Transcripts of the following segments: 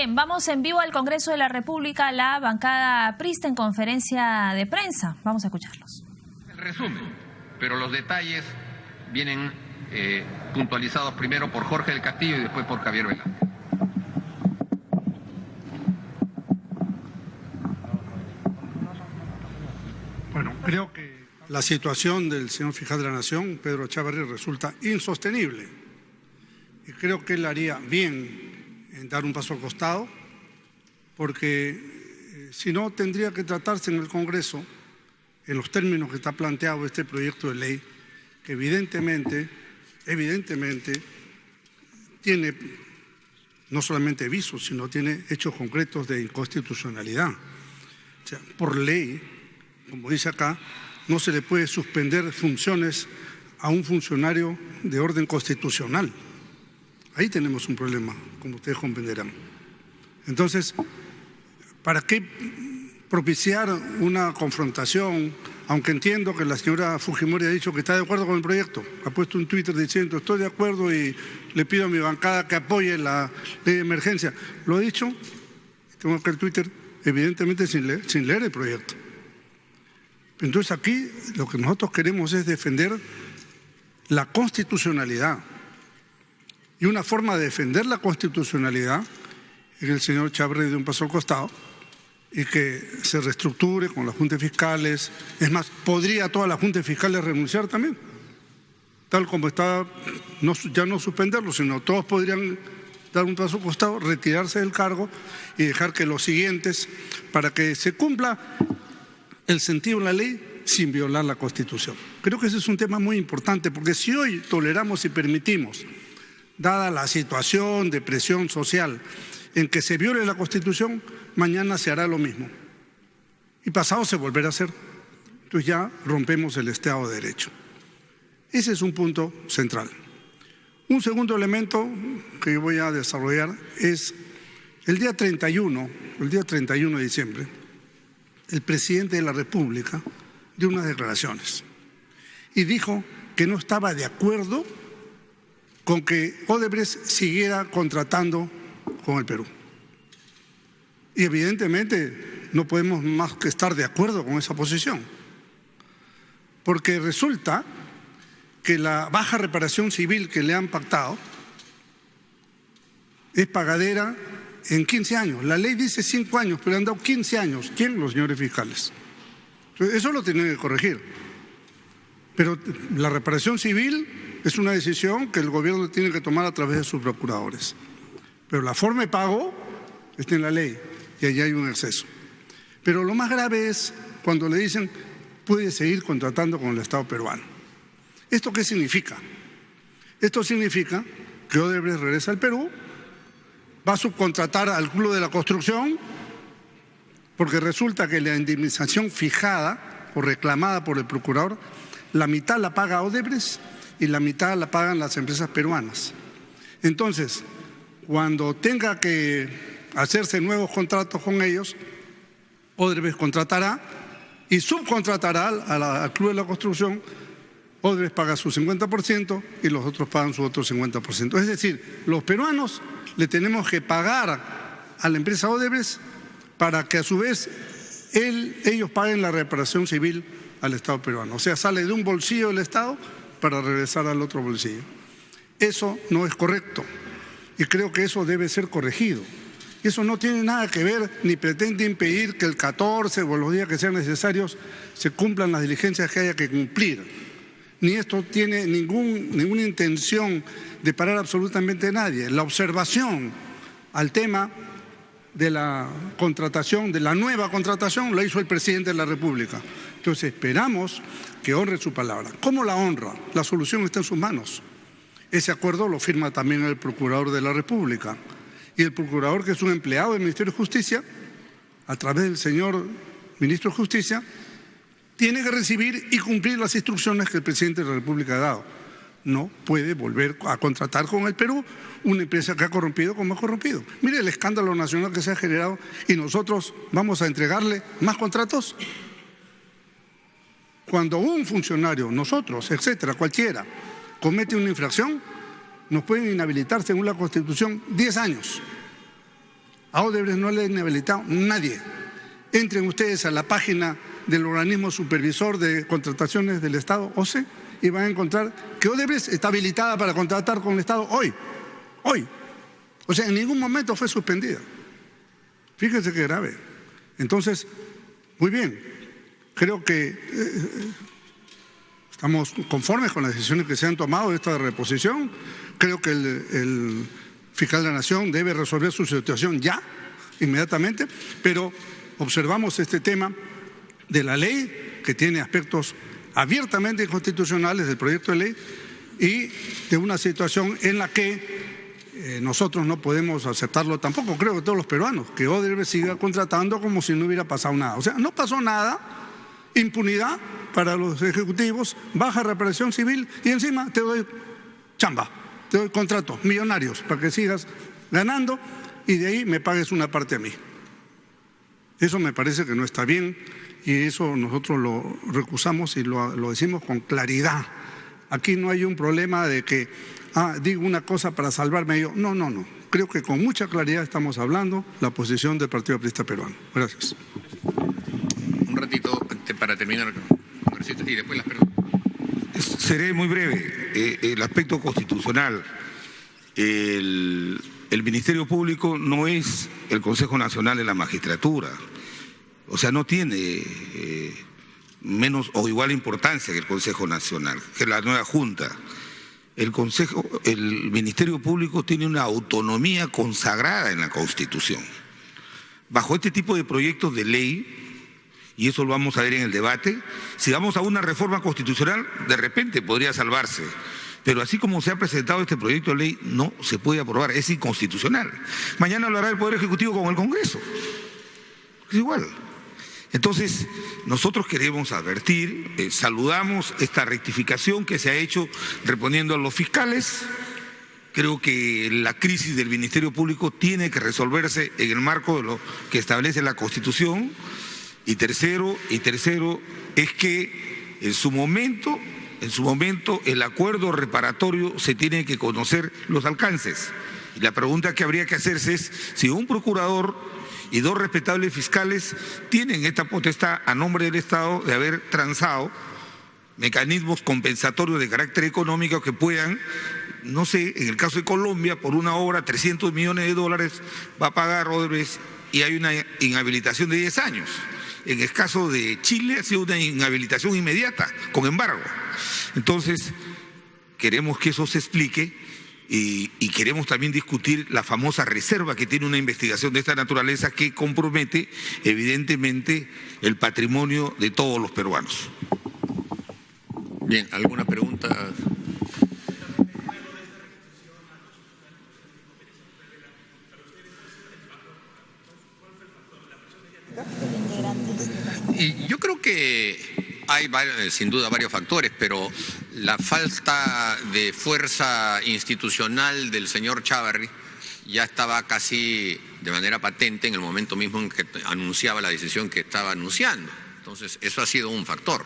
Bien, vamos en vivo al Congreso de la República, la bancada aprista en conferencia de prensa. Vamos a escucharlos. El resumen, pero los detalles vienen puntualizados primero por Jorge del Castillo y después por Javier Velázquez. Bueno, creo que la situación del señor fiscal de la Nación, Pedro Echavarri, resulta insostenible. Y creo que él haría bien en dar un paso al costado, porque si no tendría que tratarse en el Congreso, en los términos que está planteado este proyecto de ley, que evidentemente tiene no solamente visos, sino tiene hechos concretos de inconstitucionalidad. O sea, por ley, como dice acá, no se le puede suspender funciones a un funcionario de orden constitucional. Ahí tenemos un problema, como ustedes comprenderán. Entonces, ¿para qué propiciar una confrontación? Aunque entiendo que la señora Fujimori ha dicho que está de acuerdo con el proyecto. Ha puesto un Twitter diciendo, estoy de acuerdo y le pido a mi bancada que apoye la ley de emergencia. Lo ha dicho, tengo acá el Twitter, evidentemente sin leer el proyecto. Entonces aquí lo que nosotros queremos es defender la constitucionalidad. Y una forma de defender la constitucionalidad es que el señor Echavarri dé un paso al costado y que se reestructure con las juntas fiscales. Es más, podría todas las juntas fiscales renunciar también, tal como está, ya no suspenderlo, sino todos podrían dar un paso al costado, retirarse del cargo y dejar que los siguientes, para que se cumpla el sentido de la ley sin violar la Constitución. Creo que ese es un tema muy importante, porque si hoy toleramos y permitimos, dada la situación de presión social en que se viole la Constitución, mañana se hará lo mismo y pasado se volverá a hacer. Entonces ya rompemos el Estado de Derecho. Ese es un punto central. Un segundo elemento que voy a desarrollar es el día 31 de diciembre, el presidente de la República dio unas declaraciones y dijo que no estaba de acuerdo con que Odebrecht siguiera contratando con el Perú. Y evidentemente no podemos más que estar de acuerdo con esa posición, porque resulta que la baja reparación civil que le han pactado es pagadera en 15 años. La ley dice 5 años, pero le han dado 15 años. ¿Quién? Los señores fiscales. Entonces, eso lo tienen que corregir. Pero la reparación civil es una decisión que el gobierno tiene que tomar a través de sus procuradores. Pero la forma de pago está en la ley y allí hay un exceso. Pero lo más grave es cuando le dicen puede seguir contratando con el Estado peruano. ¿Esto qué significa? Esto significa que Odebrecht regresa al Perú, va a subcontratar al Club de la Construcción, porque resulta que la indemnización fijada o reclamada por el procurador, la mitad la paga Odebrecht y la mitad la pagan las empresas peruanas. Entonces, cuando tenga que hacerse nuevos contratos con ellos, Odebrecht contratará y subcontratará al Club de la Construcción. Odebrecht paga su 50% y los otros pagan su otro 50%. Es decir, los peruanos le tenemos que pagar a la empresa Odebrecht para que a su vez ellos paguen la reparación civil al Estado peruano. O sea, sale de un bolsillo del Estado para regresar al otro bolsillo. Eso no es correcto y creo que eso debe ser corregido. Y eso no tiene nada que ver ni pretende impedir que el 14 o los días que sean necesarios se cumplan las diligencias que haya que cumplir. Ni esto tiene ninguna intención de parar absolutamente a nadie. La observación al tema de la contratación, de la nueva contratación, la hizo el presidente de la República. Entonces esperamos que honre su palabra. ¿Cómo la honra? La solución está en sus manos. Ese acuerdo lo firma también el Procurador de la República. Y el Procurador, que es un empleado del Ministerio de Justicia, a través del señor Ministro de Justicia, tiene que recibir y cumplir las instrucciones que el presidente de la República ha dado. No puede volver a contratar con el Perú una empresa que ha corrompido como ha corrompido. Mire el escándalo nacional que se ha generado y nosotros vamos a entregarle más contratos. Cuando un funcionario, nosotros, etcétera, cualquiera, comete una infracción, nos pueden inhabilitar según la Constitución 10 años. A Odebrecht no le han inhabilitado nadie. Entren ustedes a la página del organismo supervisor de contrataciones del Estado, OCE, y van a encontrar que Odebrecht está habilitada para contratar con el Estado hoy. O sea, en ningún momento fue suspendida. Fíjense qué grave. Entonces, muy bien, creo que estamos conformes con las decisiones que se han tomado de esta reposición. Creo que el fiscal de la Nación debe resolver su situación ya, inmediatamente, pero observamos este tema de la ley, que tiene aspectos abiertamente inconstitucionales del proyecto de ley, y de una situación en la que nosotros no podemos aceptarlo tampoco, creo que todos los peruanos, que Odebrecht siga contratando como si no hubiera pasado nada. O sea, no pasó nada, impunidad para los ejecutivos, baja reparación civil y encima te doy chamba, te doy contratos millonarios para que sigas ganando y de ahí me pagues una parte a mí. Eso me parece que no está bien y eso nosotros lo recusamos y lo decimos con claridad. Aquí no hay un problema de que digo una cosa para salvarme yo. No. Creo que con mucha claridad estamos hablando la posición del Partido Aprista Peruano. Gracias. Un ratito para terminar, congresista, y después las preguntas. Seré muy breve. El aspecto constitucional. El Ministerio Público no es el Consejo Nacional de la Magistratura. O sea, no tiene menos o igual importancia que el Consejo Nacional, que la nueva Junta. El Ministerio Público tiene una autonomía consagrada en la Constitución. Bajo este tipo de proyectos de ley, y eso lo vamos a ver en el debate, si vamos a una reforma constitucional, de repente podría salvarse. Pero así como se ha presentado este proyecto de ley, no se puede aprobar, es inconstitucional. Mañana hablará el Poder Ejecutivo con el Congreso. Es igual. Entonces, nosotros queremos advertir, saludamos esta rectificación que se ha hecho respondiendo a los fiscales. Creo que la crisis del Ministerio Público tiene que resolverse en el marco de lo que establece la Constitución. Y tercero es que en su momento el acuerdo reparatorio se tiene que conocer los alcances. Y la pregunta que habría que hacerse es si un procurador y dos respetables fiscales tienen esta potestad a nombre del Estado de haber transado mecanismos compensatorios de carácter económico que puedan, no sé, en el caso de Colombia, por una obra, $300 millones va a pagar Odebrecht y hay una inhabilitación de 10 años. En el caso de Chile ha sido una inhabilitación inmediata, con embargo. Entonces, queremos que eso se explique. Y queremos también discutir la famosa reserva que tiene una investigación de esta naturaleza que compromete evidentemente el patrimonio de todos los peruanos. Bien, ¿alguna pregunta? Y yo creo que hay sin duda varios factores, pero la falta de fuerza institucional del señor Chávarri ya estaba casi de manera patente en el momento mismo en que anunciaba la decisión que estaba anunciando. Entonces, eso ha sido un factor.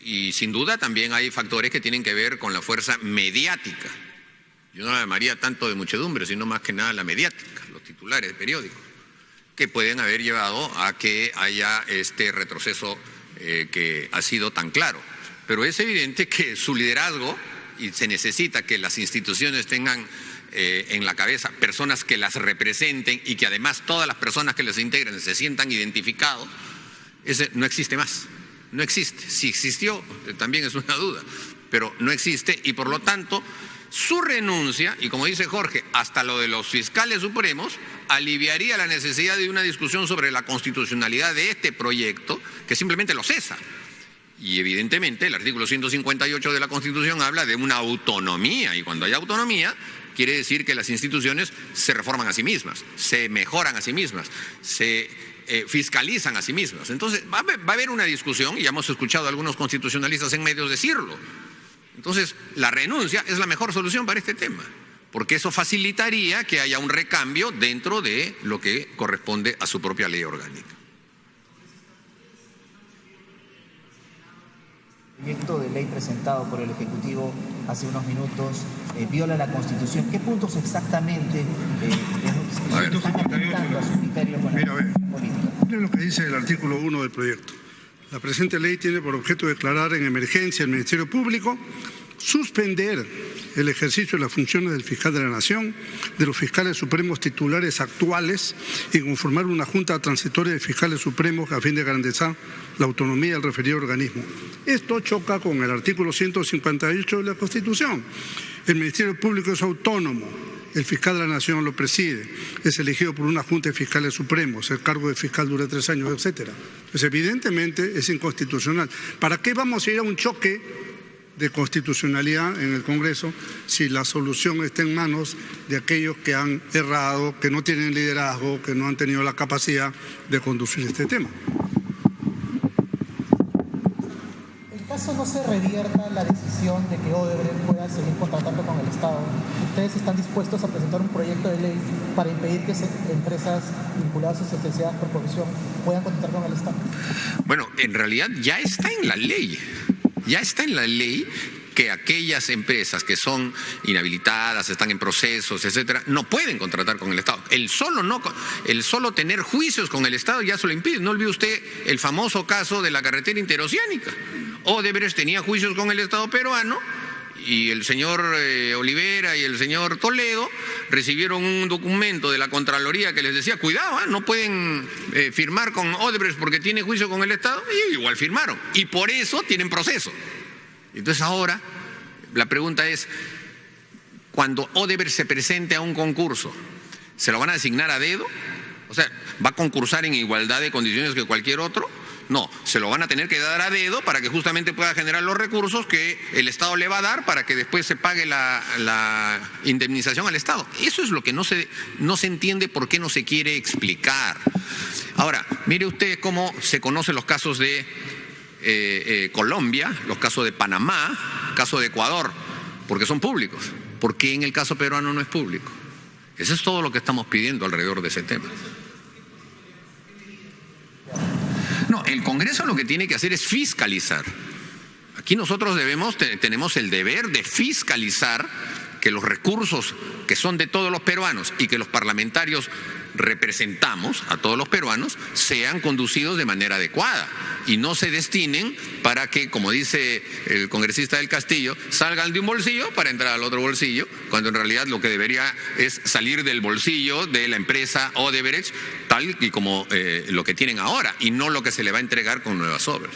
Y sin duda también hay factores que tienen que ver con la fuerza mediática. Yo no la llamaría tanto de muchedumbre, sino más que nada la mediática, los titulares de periódicos, que pueden haber llevado a que haya este retroceso que ha sido tan claro. Pero es evidente que su liderazgo, y se necesita que las instituciones tengan en la cabeza personas que las representen y que además todas las personas que las integren se sientan identificados, ese no existe más, no existe. Si existió, también es una duda, pero no existe y por lo tanto su renuncia, y como dice Jorge, hasta lo de los fiscales supremos, aliviaría la necesidad de una discusión sobre la constitucionalidad de este proyecto que simplemente lo cesa. Y evidentemente el artículo 158 de la Constitución habla de una autonomía, y cuando hay autonomía quiere decir que las instituciones se reforman a sí mismas, se mejoran a sí mismas, se fiscalizan a sí mismas. Entonces va a haber una discusión, y ya hemos escuchado a algunos constitucionalistas en medios decirlo. Entonces la renuncia es la mejor solución para este tema, porque eso facilitaría que haya un recambio dentro de lo que corresponde a su propia ley orgánica. El proyecto de ley presentado por el Ejecutivo hace unos minutos viola la Constitución. ¿Qué puntos exactamente están apuntando a su criterio con Mira, a ver. la política. Miren lo que dice el artículo 1 del proyecto. La presente ley tiene por objeto declarar en emergencia al Ministerio Público, suspender el ejercicio de las funciones del fiscal de la Nación, de los fiscales supremos titulares actuales y conformar una junta transitoria de fiscales supremos a fin de garantizar la autonomía del referido organismo. Esto choca con el artículo 158 de la Constitución. El Ministerio Público es autónomo. El fiscal de la Nación lo preside, es elegido por una junta de fiscales supremos, el cargo de fiscal dura 3 años, etcétera. Pues evidentemente es inconstitucional. ¿Para qué vamos a ir a un choque de constitucionalidad en el Congreso si la solución está en manos de aquellos que han errado, que no tienen liderazgo, que no han tenido la capacidad de conducir este tema? En caso no se revierta la decisión de que Odebrecht pueda seguir contratando con el Estado, ¿ustedes están dispuestos a presentar un proyecto de ley para impedir que empresas vinculadas a sociedades por corrupción puedan contratar con el Estado? Bueno, en realidad ya está en la ley. Ya está en la ley que aquellas empresas que son inhabilitadas, están en procesos, etcétera, no pueden contratar con el Estado. El solo tener juicios con el Estado ya se lo impide. No olvide usted el famoso caso de la carretera interoceánica. Odebrecht tenía juicios con el Estado peruano y el señor Olivera y el señor Toledo recibieron un documento de la Contraloría que les decía, cuidado, no pueden firmar con Odebrecht porque tiene juicio con el Estado, y igual firmaron. Y por eso tienen proceso. Entonces ahora la pregunta es, cuando Odebrecht se presente a un concurso, ¿se lo van a designar a dedo? O sea, ¿va a concursar en igualdad de condiciones que cualquier otro? No, se lo van a tener que dar a dedo para que justamente pueda generar los recursos que el Estado le va a dar para que después se pague la indemnización al Estado. Eso es lo que no se entiende por qué no se quiere explicar. Ahora, mire usted cómo se conocen los casos de Colombia, los casos de Panamá, caso de Ecuador, porque son públicos. ¿Por qué en el caso peruano no es público? Eso es todo lo que estamos pidiendo alrededor de ese tema. No, el Congreso lo que tiene que hacer es fiscalizar. Aquí nosotros tenemos el deber de fiscalizar que los recursos que son de todos los peruanos y que los parlamentarios representamos a todos los peruanos sean conducidos de manera adecuada y no se destinen para que, como dice el congresista del Castillo, salgan de un bolsillo para entrar al otro bolsillo, cuando en realidad lo que debería es salir del bolsillo de la empresa Odebrecht tal y como lo que tienen ahora y no lo que se le va a entregar con nuevas obras.